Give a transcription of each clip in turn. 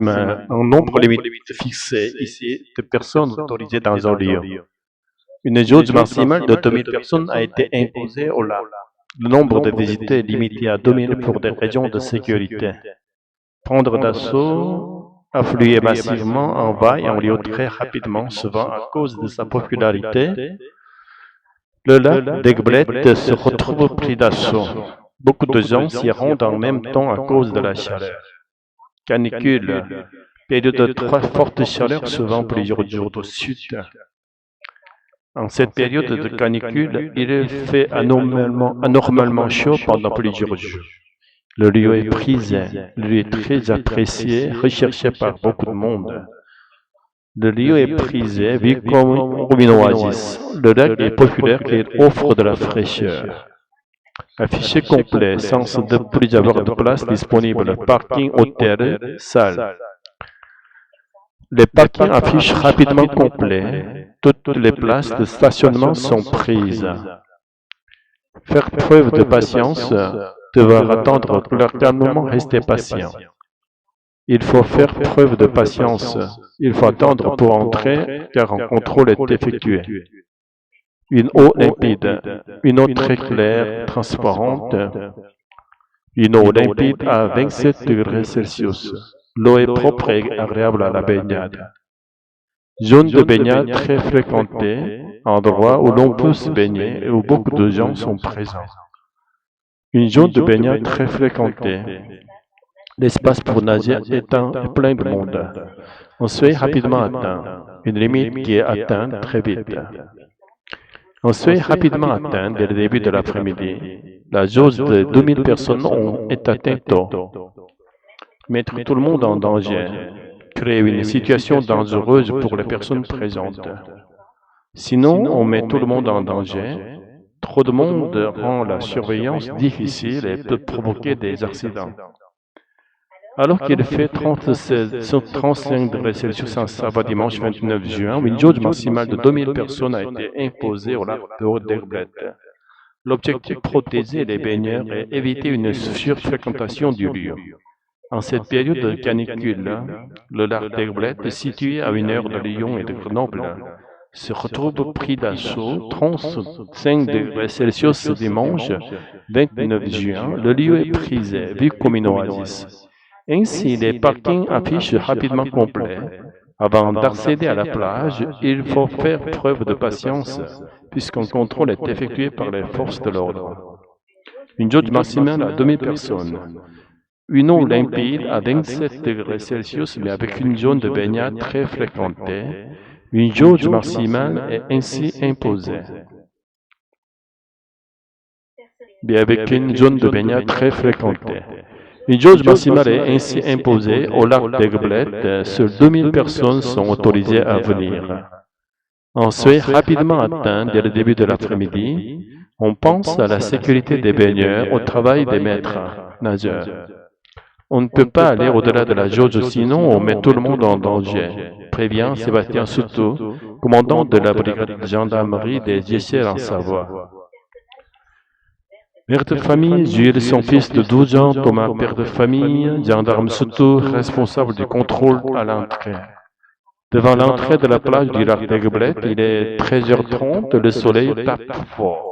un nombre limité fixé ici de personnes autorisées dans un lieu. Une jauge maximale de 2000 personnes a été imposée au lac. Le nombre de visiteurs est limité à 2000 pour des raisons de sécurité. Prendre d'assaut, affluer massivement en va et en lieu très rapidement, souvent à cause de sa popularité. Le lac d'Aigueblet se retrouve pris d'assaut. Beaucoup de gens s'y rendent en même temps à cause de la chaleur. Canicule, période de très forte chaleur, souvent plusieurs jours de suite. En cette période de canicule, il fait anormalement chaud pendant plusieurs jours. Le lieu est prisé, le lieu est très apprécié, recherché par beaucoup de monde. Le lieu est prisé, vu comme une oasis. Le lac est populaire car il offre de la fraîcheur. Affiché complet, sans de plus avoir de place disponible, parking, hôtel, salle. Les parkings affichent rapidement complet. Toutes les places de stationnement sont prises. Faire preuve de patience, devoir attendre calmement, rester patient. Il faut faire preuve de patience. Il faut attendre pour entrer, car un contrôle est effectué. Une eau limpide, une eau très claire, transparente, une eau limpide à 27 degrés Celsius. L'eau est propre et agréable à la baignade. Zone de baignade très fréquentée, endroit où l'on peut se baigner et où beaucoup de gens sont présents. Une zone de baignade très fréquentée. L'espace pour nager est plein de monde. On se fait rapidement atteint, une limite qui est atteinte très vite. On se fait rapidement atteint dès le début de l'après-midi. La jauge de 2000 personnes est atteinte tôt. Mettre tout le monde en danger, créer une situation dangereuse pour les personnes présentes. Sinon, on met tout le monde en danger. Trop de monde rend la surveillance difficile et peut provoquer des accidents. Alors qu'il fait 35 degrés Celsius en sabbat dimanche 29 juin, une jauge maximale de 2000 personnes a été imposée au lac d'Aigueblet. L'objectif protéger les baigneurs et éviter une surfréquentation du lieu. En cette période de canicule, le lac d'Aigueblet, situé à 1 heure de Lyon et de Grenoble, se retrouve pris d'assaut 35 degrés Celsius dimanche 29 juin. Le lieu est prisé, vu comme une oasis. Ainsi, les parkings affichent rapidement complet. Avant d'accéder à la plage, il faut faire preuve de patience, puisqu'un contrôle est effectué par les forces de l'ordre. Une jauge maximale à 2000 personnes. Une eau limpide à 27 degrés Celsius, mais avec une zone de baignade très fréquentée. Une jauge maximale est ainsi imposée. Mais avec une zone de baignade très fréquentée. Une jauge maximale est ainsi imposée au lac d'Aigueblet. Seules 2000 personnes sont autorisées à venir. On se fait rapidement atteint dès le début de l'après-midi. On pense à la sécurité des baigneurs, au travail des maîtres nageurs. On ne peut pas aller au-delà de la jauge, sinon on met tout le monde en danger. Prévient Sébastien Souto, commandant de la brigade de gendarmerie des Échelles en Savoie. Père de famille, Jules, son fils de 12 ans, Thomas, père de famille, gendarme Souto, responsable du contrôle à l'entrée. Devant l'entrée de la plage du lac d'Aigueblet, il est 13h30, le soleil tape fort.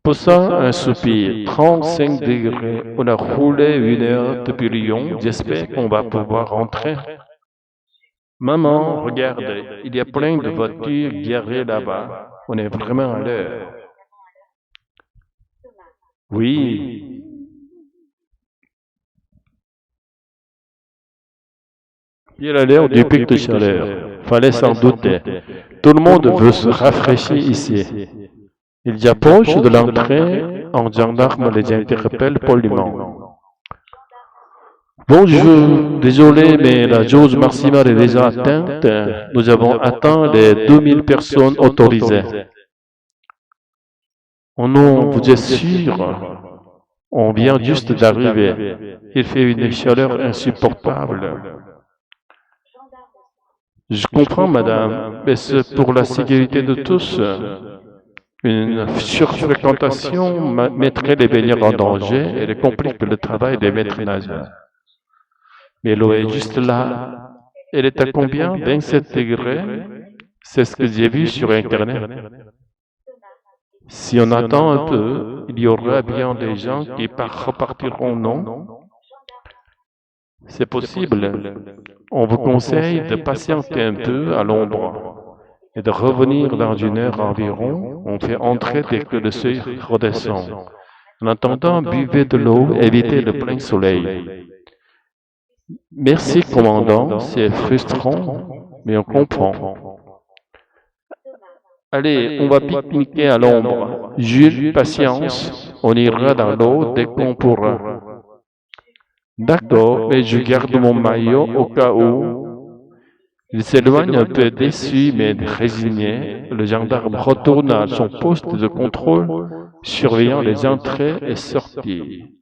Poussant un soupir, 35 degrés, on a roulé 1 heure depuis Lyon, j'espère qu'on va pouvoir rentrer. Maman, regardez, il y a plein de voitures garées là-bas, on est vraiment à l'heure. Oui. Il a l'heure du pic de chaleur, fallait s'en douter. Tout le monde veut se rafraîchir ici. Ils approchent de l'entrée, un gendarme les interpelle poliment. Bonjour, désolé, mais la jauge maximale est déjà atteinte. Nous avons atteint les 2000 personnes autorisées. Oh non, vous êtes sûr? On vient juste d'arriver. Il fait une chaleur insupportable. Je comprends, madame, mais c'est pour la sécurité de tous. Une surfréquentation mettrait les baigneurs en danger et complique le travail des maîtres nageurs. Mais l'eau est juste là. Elle est à combien? 27 degrés? C'est ce que j'ai vu sur Internet. Si on attend un peu, il y aura bien des gens qui repartiront, non? C'est possible. On vous conseille de patienter un peu à l'ombre et de revenir dans une heure environ. On fait entrer dès que le seuil redescend. En attendant, buvez de l'eau, évitez le plein soleil. Merci, commandant, c'est frustrant, mais on comprend. Allez, on va pique-niquer à l'ombre. Jules, patience, on ira dans l'eau dès qu'on pourra. D'accord, mais je garde mon maillot au cas où. Il s'éloigne un peu déçu mais résigné. Le gendarme retourne à son poste de contrôle, surveillant les entrées et sorties.